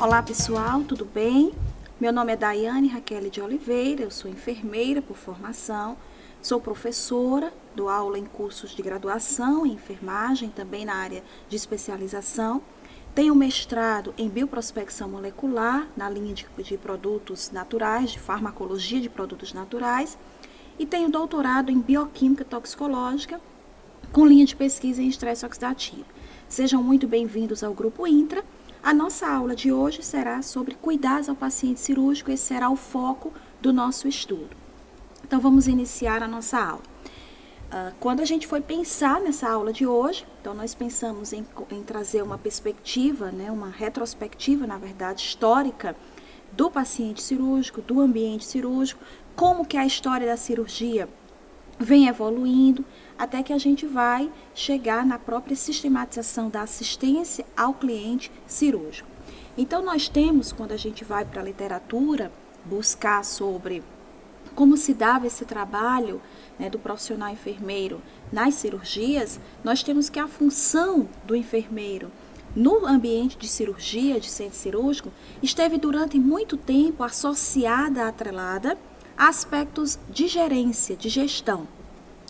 Olá pessoal, tudo bem? Meu nome é Daiane Raquel de Oliveira, eu sou enfermeira por formação, sou professora, dou aula em cursos de graduação em enfermagem, também na área de especialização. Tenho mestrado em bioprospecção molecular, na linha de produtos naturais, de farmacologia de produtos naturais, e tenho doutorado em bioquímica toxicológica, com linha de pesquisa em estresse oxidativo. Sejam muito bem-vindos ao Grupo Intra. A nossa aula de hoje será sobre cuidados ao paciente cirúrgico, esse será o foco do nosso estudo. Então, vamos iniciar a nossa aula. Quando a gente foi pensar nessa aula de hoje, então nós pensamos em trazer uma perspectiva, uma retrospectiva, na verdade, histórica do paciente cirúrgico, do ambiente cirúrgico, como que a história da cirurgia vem evoluindo, até que a gente vai chegar na própria sistematização da assistência ao cliente cirúrgico. Então, nós temos, quando a gente vai para a literatura, buscar sobre como se dava esse trabalho do profissional enfermeiro nas cirurgias, nós temos que a função do enfermeiro no ambiente de cirurgia, de centro cirúrgico, esteve durante muito tempo associada, atrelada a aspectos de gerência, de gestão.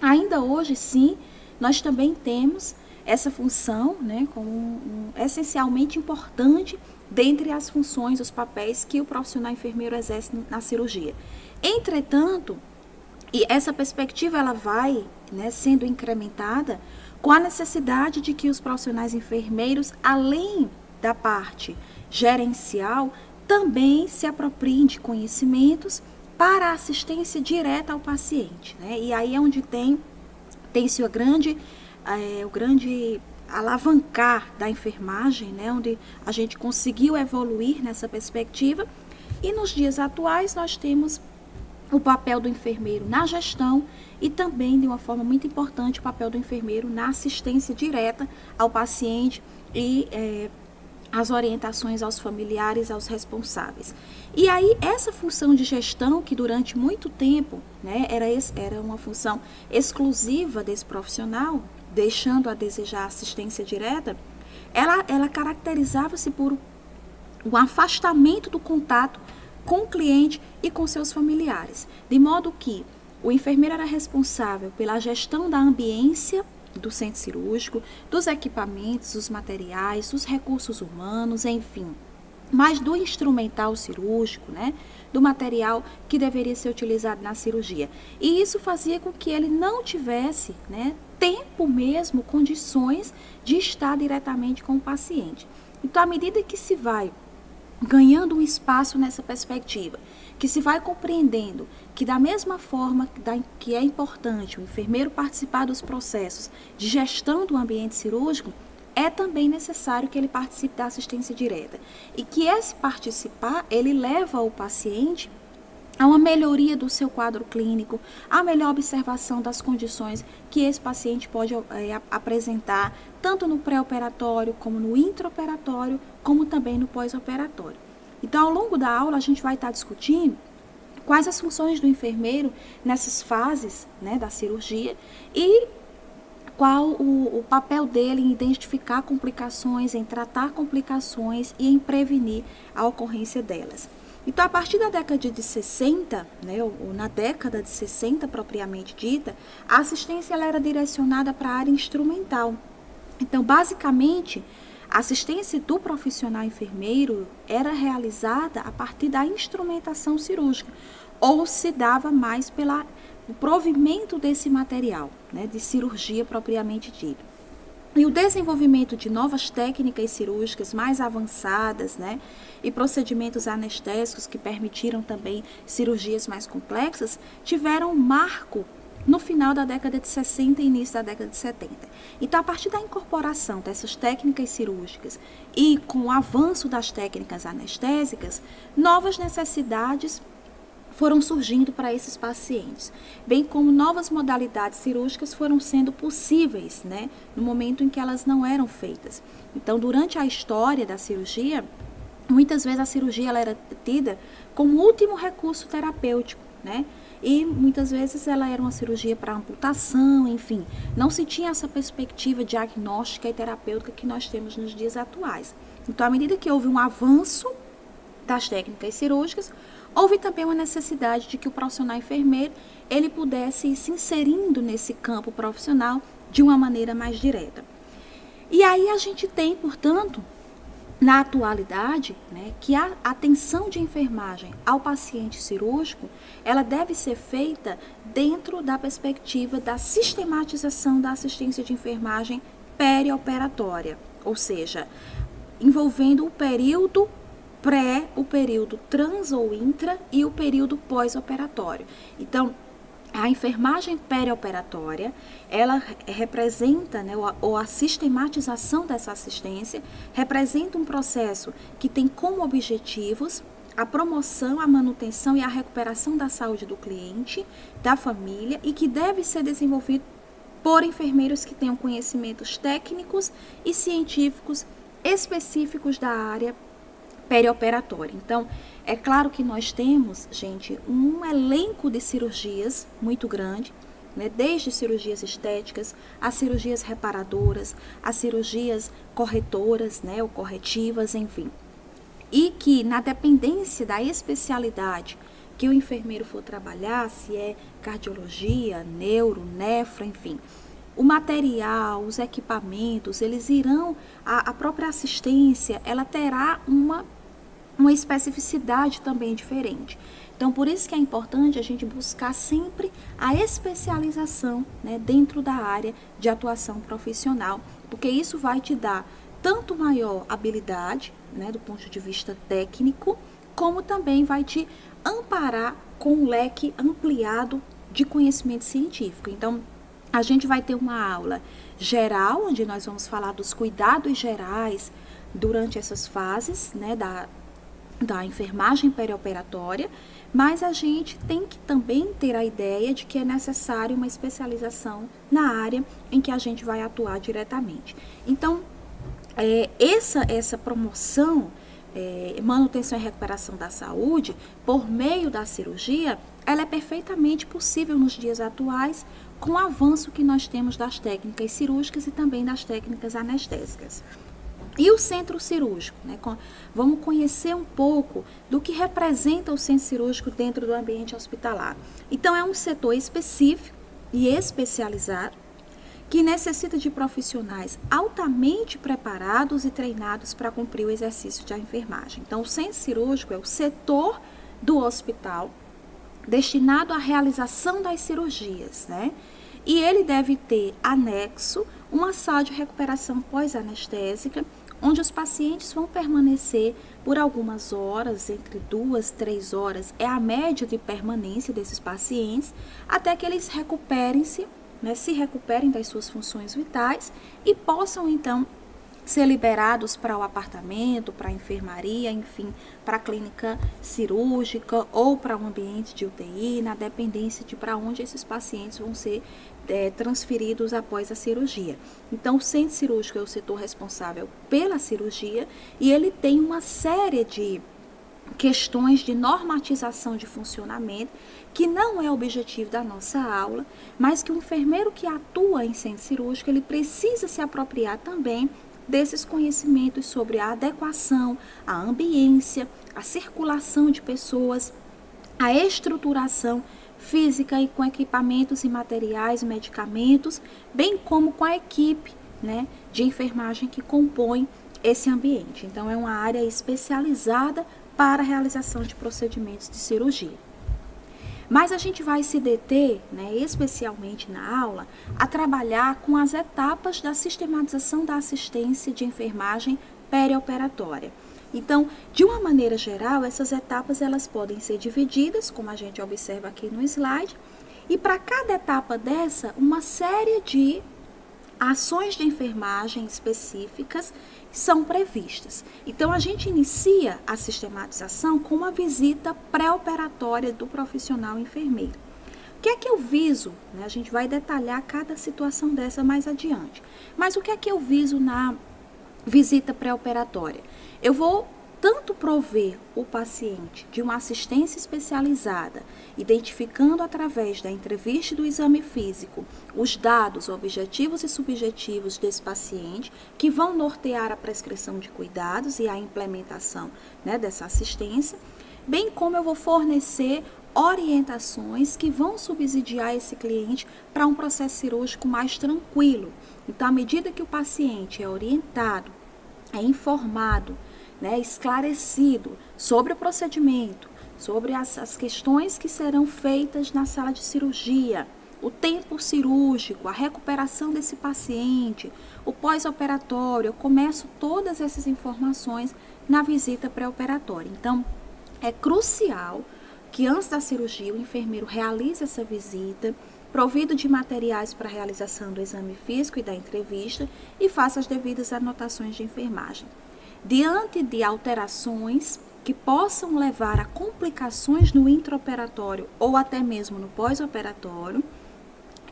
Ainda hoje, sim, nós também temos essa função como essencialmente importante dentre as funções, os papéis que o profissional enfermeiro exerce na cirurgia. Entretanto, e essa perspectiva ela vai sendo incrementada com a necessidade de que os profissionais enfermeiros, além da parte gerencial, também se apropriem de conhecimentos para a assistência direta ao paciente, E aí é onde tem-se o grande alavancar da enfermagem, onde a gente conseguiu evoluir nessa perspectiva. E nos dias atuais nós temos o papel do enfermeiro na gestão e também, de uma forma muito importante, o papel do enfermeiro na assistência direta ao paciente e as orientações aos familiares, aos responsáveis. E aí, essa função de gestão, que durante muito tempo era uma função exclusiva desse profissional, deixando a desejar assistência direta, ela caracterizava-se por um afastamento do contato com o cliente e com seus familiares, de modo que o enfermeiro era responsável pela gestão da ambiência do centro cirúrgico, dos equipamentos, dos materiais, dos recursos humanos, enfim, mas do instrumental cirúrgico, do material que deveria ser utilizado na cirurgia. E isso fazia com que ele não tivesse, tempo mesmo, condições de estar diretamente com o paciente. Então, à medida que se vai ganhando um espaço nessa perspectiva, que se vai compreendendo que da mesma forma que é importante o enfermeiro participar dos processos de gestão do ambiente cirúrgico, é também necessário que ele participe da assistência direta. E que esse participar, ele leva o paciente a uma melhoria do seu quadro clínico, a melhor observação das condições que esse paciente pode apresentar, tanto no pré-operatório, como no intraoperatório, como também no pós-operatório. Então, ao longo da aula, a gente vai estar discutindo quais as funções do enfermeiro nessas fases da cirurgia e qual o papel dele em identificar complicações, em tratar complicações e em prevenir a ocorrência delas. Então, a partir da década de 60, ou na década de 60 propriamente dita, a assistência ela era direcionada para a área instrumental. Então, basicamente, a assistência do profissional enfermeiro era realizada a partir da instrumentação cirúrgica, ou se dava mais pelo provimento desse material, de cirurgia propriamente dita. E o desenvolvimento de novas técnicas cirúrgicas mais avançadas, e procedimentos anestésicos que permitiram também cirurgias mais complexas, tiveram um marco no final da década de 60 e início da década de 70. Então, a partir da incorporação dessas técnicas cirúrgicas e com o avanço das técnicas anestésicas, novas necessidades foram surgindo para esses pacientes, bem como novas modalidades cirúrgicas foram sendo possíveis, no momento em que elas não eram feitas. Então, durante a história da cirurgia, muitas vezes a cirurgia ela era tida como último recurso terapêutico, E muitas vezes ela era uma cirurgia para amputação, enfim, não se tinha essa perspectiva diagnóstica e terapêutica que nós temos nos dias atuais. Então, à medida que houve um avanço das técnicas cirúrgicas, houve também uma necessidade de que o profissional enfermeiro ele pudesse ir se inserindo nesse campo profissional de uma maneira mais direta. E aí a gente tem, portanto, na atualidade, né, que a atenção de enfermagem ao paciente cirúrgico, ela deve ser feita dentro da perspectiva da sistematização da assistência de enfermagem perioperatória, ou seja, envolvendo o período pré, o período trans ou intra e o período pós-operatório. Então, a enfermagem perioperatória, ela representa, né, ou a sistematização dessa assistência, representa um processo que tem como objetivos a promoção, a manutenção e a recuperação da saúde do cliente, da família, e que deve ser desenvolvido por enfermeiros que tenham conhecimentos técnicos e científicos específicos da área perioperatória. Então, é claro que nós temos, gente, um elenco de cirurgias muito grande, né? Desde cirurgias estéticas, a cirurgias reparadoras, as cirurgias corretoras, né? Ou corretivas, enfim. E que, na dependência da especialidade que o enfermeiro for trabalhar, se é cardiologia, neuro, nefro, enfim, o material, os equipamentos, eles irão, a própria assistência, ela terá uma especificidade também diferente. Então, por isso que é importante a gente buscar sempre a especialização, né, dentro da área de atuação profissional, porque isso vai te dar tanto maior habilidade, né, do ponto de vista técnico, como também vai te amparar com um leque ampliado de conhecimento científico. Então, a gente vai ter uma aula geral, onde nós vamos falar dos cuidados gerais durante essas fases, né, da enfermagem perioperatória, mas a gente tem que também ter a ideia de que é necessário uma especialização na área em que a gente vai atuar diretamente. Então, essa promoção, manutenção e recuperação da saúde, por meio da cirurgia, ela é perfeitamente possível nos dias atuais, com o avanço que nós temos das técnicas cirúrgicas e também das técnicas anestésicas. E o centro cirúrgico, né? Vamos conhecer um pouco do que representa o centro cirúrgico dentro do ambiente hospitalar. Então, é um setor específico e especializado que necessita de profissionais altamente preparados e treinados para cumprir o exercício de enfermagem. Então, o centro cirúrgico é o setor do hospital destinado à realização das cirurgias, né? E ele deve ter anexo uma sala de recuperação pós-anestésica, onde os pacientes vão permanecer por algumas horas, entre 2 a 3 horas, é a média de permanência desses pacientes, até que eles recuperem-se, né, se recuperem das suas funções vitais e possam, então, ser liberados para o apartamento, para a enfermaria, enfim, para a clínica cirúrgica ou para um ambiente de UTI, na dependência de para onde esses pacientes vão ser transferidos após a cirurgia. Então, o centro cirúrgico é o setor responsável pela cirurgia e ele tem uma série de questões de normatização de funcionamento, que não é objetivo da nossa aula, mas que o enfermeiro que atua em centro cirúrgico, ele precisa se apropriar também desses conhecimentos sobre a adequação, a ambiência, a circulação de pessoas, a estruturação física e com equipamentos e materiais, medicamentos, bem como com a equipe, né, de enfermagem que compõe esse ambiente. Então, é uma área especializada para a realização de procedimentos de cirurgia. Mas a gente vai se deter, né, especialmente na aula, a trabalhar com as etapas da sistematização da assistência de enfermagem perioperatória. Então, de uma maneira geral, essas etapas elas podem ser divididas, como a gente observa aqui no slide, e para cada etapa dessa, uma série de ações de enfermagem específicas são previstas. Então, a gente inicia a sistematização com uma visita pré-operatória do profissional enfermeiro. O que é que eu viso? A gente vai detalhar cada situação dessa mais adiante. Mas o que é que eu viso na visita pré-operatória? Eu vou tanto prover o paciente de uma assistência especializada, identificando através da entrevista e do exame físico os dados objetivos e subjetivos desse paciente, que vão nortear a prescrição de cuidados e a implementação, né, dessa assistência, bem como eu vou fornecer orientações que vão subsidiar esse cliente para um processo cirúrgico mais tranquilo. Então, à medida que o paciente é orientado, é informado, né, esclarecido sobre o procedimento, sobre as questões que serão feitas na sala de cirurgia, o tempo cirúrgico, a recuperação desse paciente, o pós-operatório, eu começo todas essas informações na visita pré-operatória. Então, é crucial que antes da cirurgia o enfermeiro realize essa visita, provido de materiais para a realização do exame físico e da entrevista e faça as devidas anotações de enfermagem. Diante de alterações que possam levar a complicações no intraoperatório ou até mesmo no pós-operatório,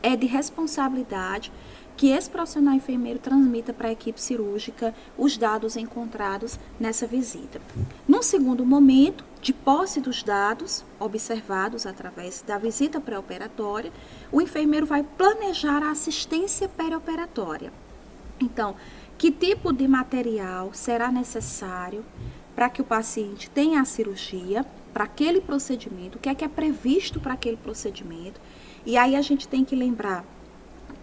é de responsabilidade que esse profissional enfermeiro transmita para a equipe cirúrgica os dados encontrados nessa visita. Num segundo momento, de posse dos dados observados através da visita pré-operatória, o enfermeiro vai planejar a assistência perioperatória. Então, que tipo de material será necessário para que o paciente tenha a cirurgia, para aquele procedimento, o que é previsto para aquele procedimento. E aí a gente tem que lembrar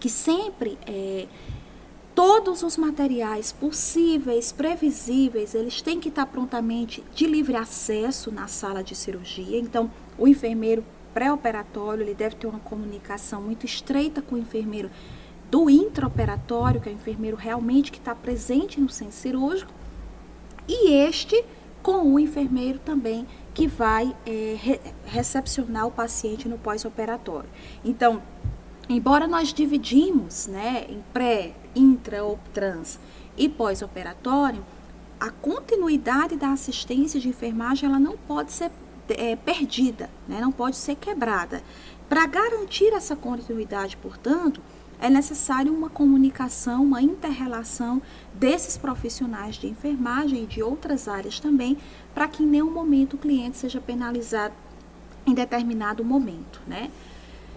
que sempre todos os materiais possíveis, previsíveis, eles têm que estar prontamente de livre acesso na sala de cirurgia. Então, o enfermeiro pré-operatório, ele deve ter uma comunicação muito estreita com o enfermeiro do intraoperatório, que é o enfermeiro realmente que está presente no centro cirúrgico, e este com o enfermeiro também que vai recepcionar o paciente no pós-operatório. Então, embora nós dividimos, né, em pré, intra ou trans e pós-operatório, a continuidade da assistência de enfermagem ela não pode ser perdida, né, não pode ser quebrada. Para garantir essa continuidade, portanto, é necessário uma comunicação, uma inter-relação desses profissionais de enfermagem e de outras áreas também, para que em nenhum momento o cliente seja penalizado em determinado momento, né?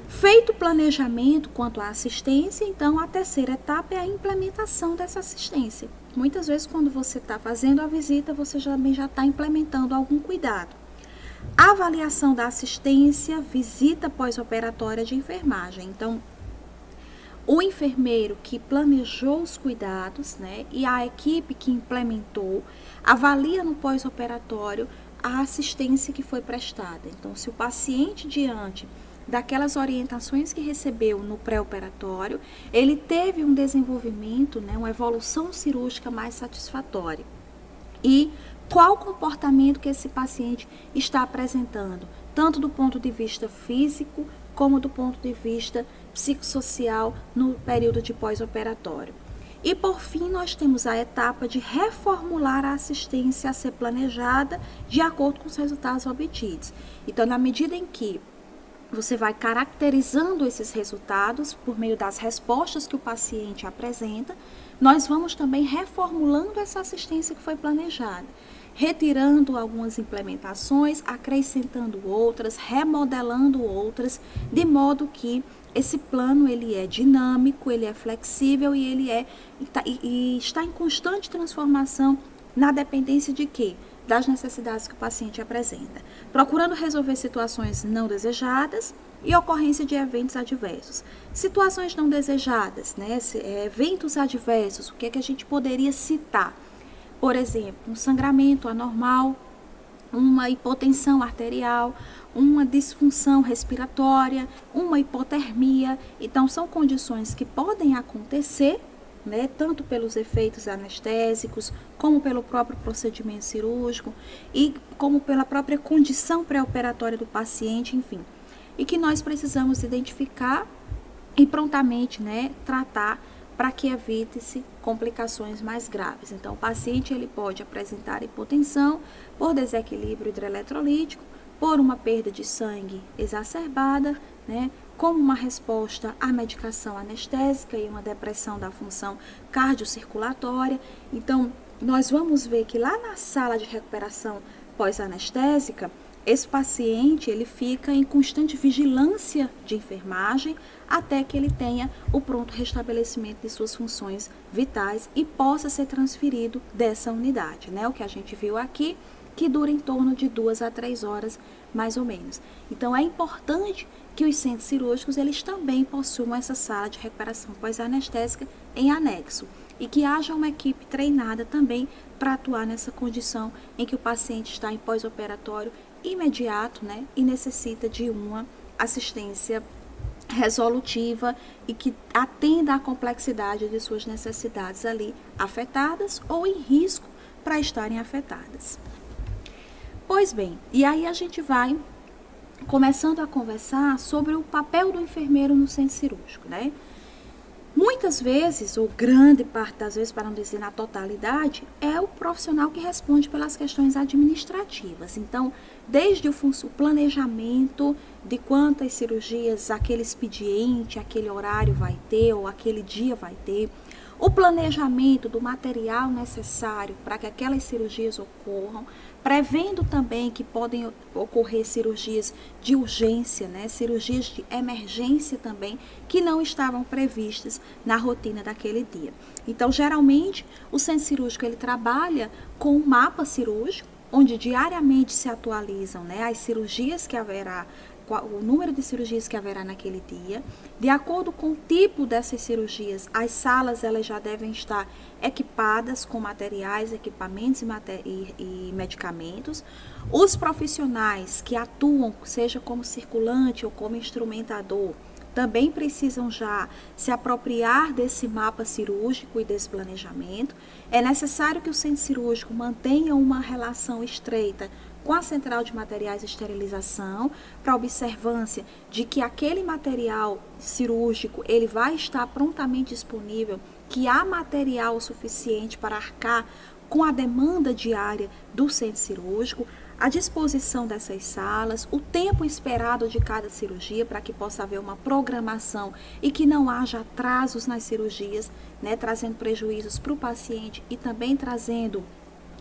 Feito o planejamento quanto à assistência, então a terceira etapa é a implementação dessa assistência. Muitas vezes, quando você está fazendo a visita, você também já está implementando algum cuidado. A avaliação da assistência, visita pós-operatória de enfermagem. Então, o enfermeiro que planejou os cuidados, né, e a equipe que implementou, avalia no pós-operatório a assistência que foi prestada. Então, se o paciente, diante daquelas orientações que recebeu no pré-operatório, ele teve um desenvolvimento, né, uma evolução cirúrgica mais satisfatória. E qual comportamento que esse paciente está apresentando, tanto do ponto de vista físico, como do ponto de vista psicossocial no período de pós-operatório. E por fim, nós temos a etapa de reformular a assistência a ser planejada de acordo com os resultados obtidos. Então, na medida em que você vai caracterizando esses resultados por meio das respostas que o paciente apresenta, nós vamos também reformulando essa assistência que foi planejada, retirando algumas implementações, acrescentando outras, remodelando outras, de modo que esse plano ele é dinâmico, ele é flexível e ele está em constante transformação na dependência de quê? Das necessidades que o paciente apresenta, procurando resolver situações não desejadas e ocorrência de eventos adversos. Situações não desejadas, né? Eventos adversos, o que é que a gente poderia citar? Por exemplo, um sangramento anormal, uma hipotensão arterial, uma disfunção respiratória, uma hipotermia. Então, são condições que podem acontecer, né, tanto pelos efeitos anestésicos, como pelo próprio procedimento cirúrgico e como pela própria condição pré-operatória do paciente, enfim. E que nós precisamos identificar e prontamente, né, tratar para que evite-se complicações mais graves. Então, o paciente ele pode apresentar hipotensão por desequilíbrio hidroeletrolítico, por uma perda de sangue exacerbada, né, como uma resposta à medicação anestésica e uma depressão da função cardiocirculatória. Então, nós vamos ver que lá na sala de recuperação pós-anestésica, esse paciente ele fica em constante vigilância de enfermagem até que ele tenha o pronto restabelecimento de suas funções vitais e possa ser transferido dessa unidade, né? O que a gente viu aqui, que dura em torno de 2 a 3 horas, mais ou menos. Então, é importante que os centros cirúrgicos, eles também possuam essa sala de recuperação pós-anestésica em anexo e que haja uma equipe treinada também para atuar nessa condição em que o paciente está em pós-operatório imediato, né, e necessita de uma assistência resolutiva e que atenda à complexidade de suas necessidades ali afetadas ou em risco para estarem afetadas. Pois bem, e aí a gente vai começando a conversar sobre o papel do enfermeiro no centro cirúrgico, né? Muitas vezes, ou grande parte das vezes, para não dizer na totalidade, é o profissional que responde pelas questões administrativas. Então, desde o planejamento de quantas cirurgias aquele expediente, aquele horário vai ter ou aquele dia vai ter, o planejamento do material necessário para que aquelas cirurgias ocorram, prevendo também que podem ocorrer cirurgias de urgência, né? Cirurgias de emergência também, que não estavam previstas na rotina daquele dia. Então, geralmente, o centro cirúrgico ele trabalha com um mapa cirúrgico, onde diariamente se atualizam, né, as cirurgias que haverá, o número de cirurgias que haverá naquele dia. De acordo com o tipo dessas cirurgias, as salas elas já devem estar equipadas com materiais, equipamentos e medicamentos. Os profissionais que atuam, seja como circulante ou como instrumentador, também precisam já se apropriar desse mapa cirúrgico e desse planejamento. É necessário que o centro cirúrgico mantenha uma relação estreita com a central de materiais de esterilização, para observância de que aquele material cirúrgico ele vai estar prontamente disponível, que há material suficiente para arcar com a demanda diária do centro cirúrgico, a disposição dessas salas, o tempo esperado de cada cirurgia para que possa haver uma programação e que não haja atrasos nas cirurgias, né, trazendo prejuízos para o paciente e também trazendo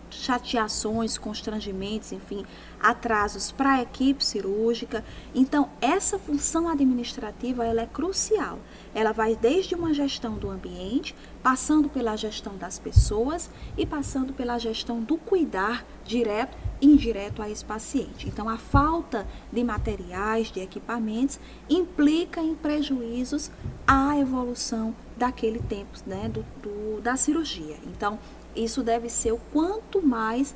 chateações, constrangimentos, enfim, atrasos para a equipe cirúrgica. Então, essa função administrativa ela é crucial. Ela vai desde uma gestão do ambiente, passando pela gestão das pessoas e passando pela gestão do cuidar direto e indireto a esse paciente. Então, a falta de materiais, de equipamentos, implica em prejuízos à evolução daquele tempo, né, da cirurgia. Então, isso deve ser o quanto mais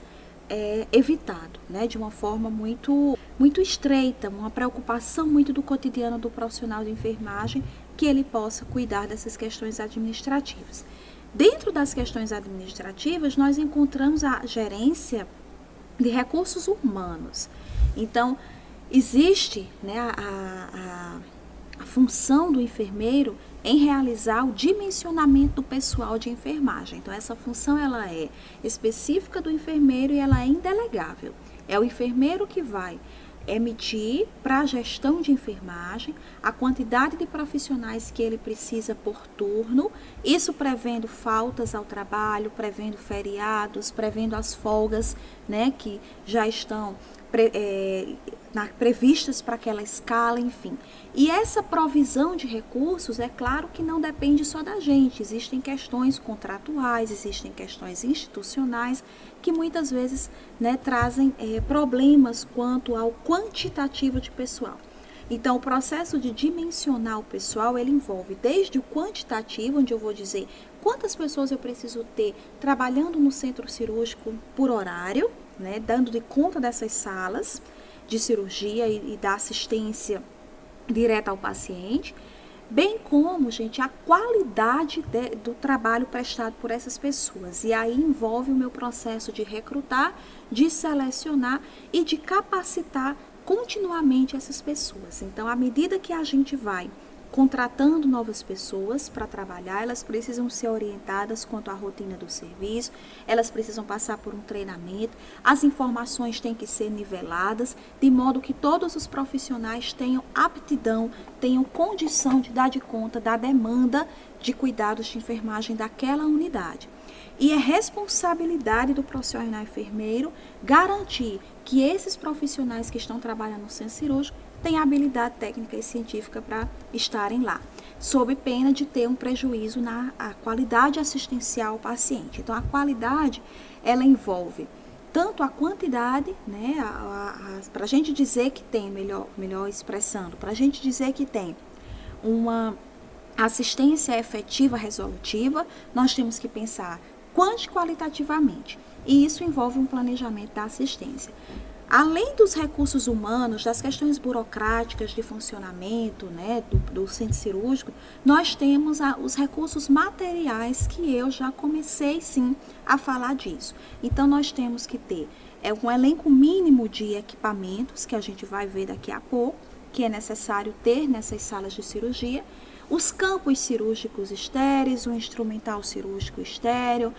evitado, né, de uma forma muito estreita, uma preocupação muito do cotidiano do profissional de enfermagem, que ele possa cuidar dessas questões administrativas. Dentro das questões administrativas, nós encontramos a gerência de recursos humanos. Então, existe, né, a função do enfermeiro em realizar o dimensionamento do pessoal de enfermagem. Então, essa função ela é específica do enfermeiro e ela é indelegável. É o enfermeiro que vai emitir para a gestão de enfermagem a quantidade de profissionais que ele precisa por turno, isso prevendo faltas ao trabalho, prevendo feriados, prevendo as folgas, né, que já estão previstas para aquela escala, enfim. E essa provisão de recursos, é claro que não depende só da gente, existem questões contratuais, existem questões institucionais que muitas vezes, né, trazem problemas quanto ao quantitativo de pessoal. Então, o processo de dimensionar o pessoal, ele envolve desde o quantitativo, onde eu vou dizer quantas pessoas eu preciso ter trabalhando no centro cirúrgico por horário, né, dando de conta dessas salas de cirurgia e da assistência direta ao paciente, bem como, gente, a qualidade do trabalho prestado por essas pessoas. E aí envolve o meu processo de recrutar, de selecionar e de capacitar continuamente essas pessoas. Então, à medida que a gente vai contratando novas pessoas para trabalhar, elas precisam ser orientadas quanto à rotina do serviço, elas precisam passar por um treinamento, as informações têm que ser niveladas, de modo que todos os profissionais tenham aptidão, tenham condição de dar de conta da demanda de cuidados de enfermagem daquela unidade. E é responsabilidade do profissional enfermeiro garantir que esses profissionais que estão trabalhando no centro cirúrgico têm habilidade técnica e científica para estarem lá, sob pena de ter um prejuízo na qualidade assistencial ao paciente. Então, a qualidade, ela envolve tanto a quantidade, né, para a gente dizer que tem, melhor expressando, para a gente dizer que tem uma assistência efetiva resolutiva, nós temos que pensar qualitativamente, e isso envolve um planejamento da assistência. Além dos recursos humanos, das questões burocráticas de funcionamento, né, do centro cirúrgico, nós temos os recursos materiais, que eu já comecei sim a falar disso. Então nós temos que ter um elenco mínimo de equipamentos, que a gente vai ver daqui a pouco, que é necessário ter nessas salas de cirurgia, os campos cirúrgicos estéreis, o instrumental cirúrgico estéreo,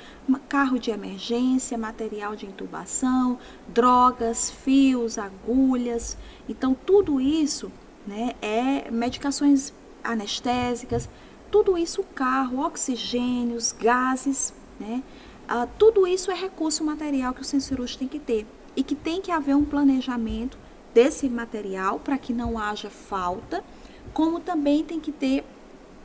carro de emergência, material de intubação, drogas, fios, agulhas. Então, tudo isso, né, medicações anestésicas, tudo isso, carro, oxigênios, gases, né, tudo isso é recurso material que o centro cirúrgico tem que ter. E que tem que haver um planejamento desse material para que não haja falta, como também tem que ter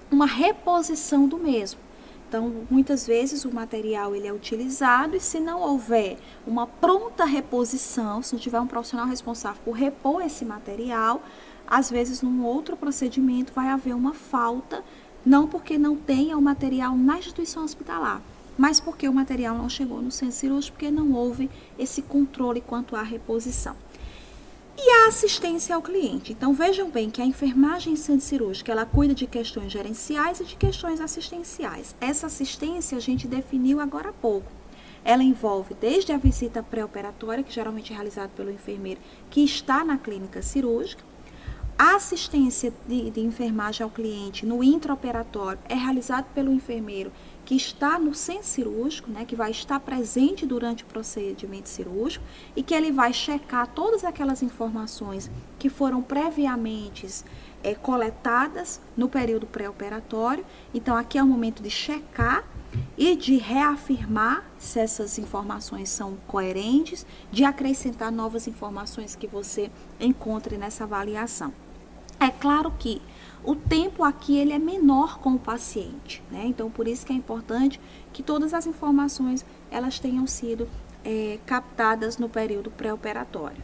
uma reposição do mesmo. Então, muitas vezes o material ele é utilizado e se não houver uma pronta reposição, se não tiver um profissional responsável por repor esse material, às vezes num outro procedimento vai haver uma falta, não porque não tenha o material na instituição hospitalar, mas porque o material não chegou no centro cirúrgico, porque não houve esse controle quanto à reposição. E a assistência ao cliente. Então, vejam bem que a enfermagem em centro cirúrgico, ela cuida de questões gerenciais e de questões assistenciais. Essa assistência a gente definiu agora há pouco. Ela envolve desde a visita pré-operatória, que geralmente é realizada pelo enfermeiro que está na clínica cirúrgica. A assistência de enfermagem ao cliente no intraoperatório é realizada pelo enfermeiro que está no centro cirúrgico, né, que vai estar presente durante o procedimento cirúrgico e que ele vai checar todas aquelas informações que foram previamente coletadas no período pré-operatório. Então, aqui é o momento de checar e de reafirmar se essas informações são coerentes, de acrescentar novas informações que você encontre nessa avaliação. É claro que o tempo aqui ele é menor com o paciente, né? Então, por isso que é importante que todas as informações elas tenham sido captadas no período pré-operatório.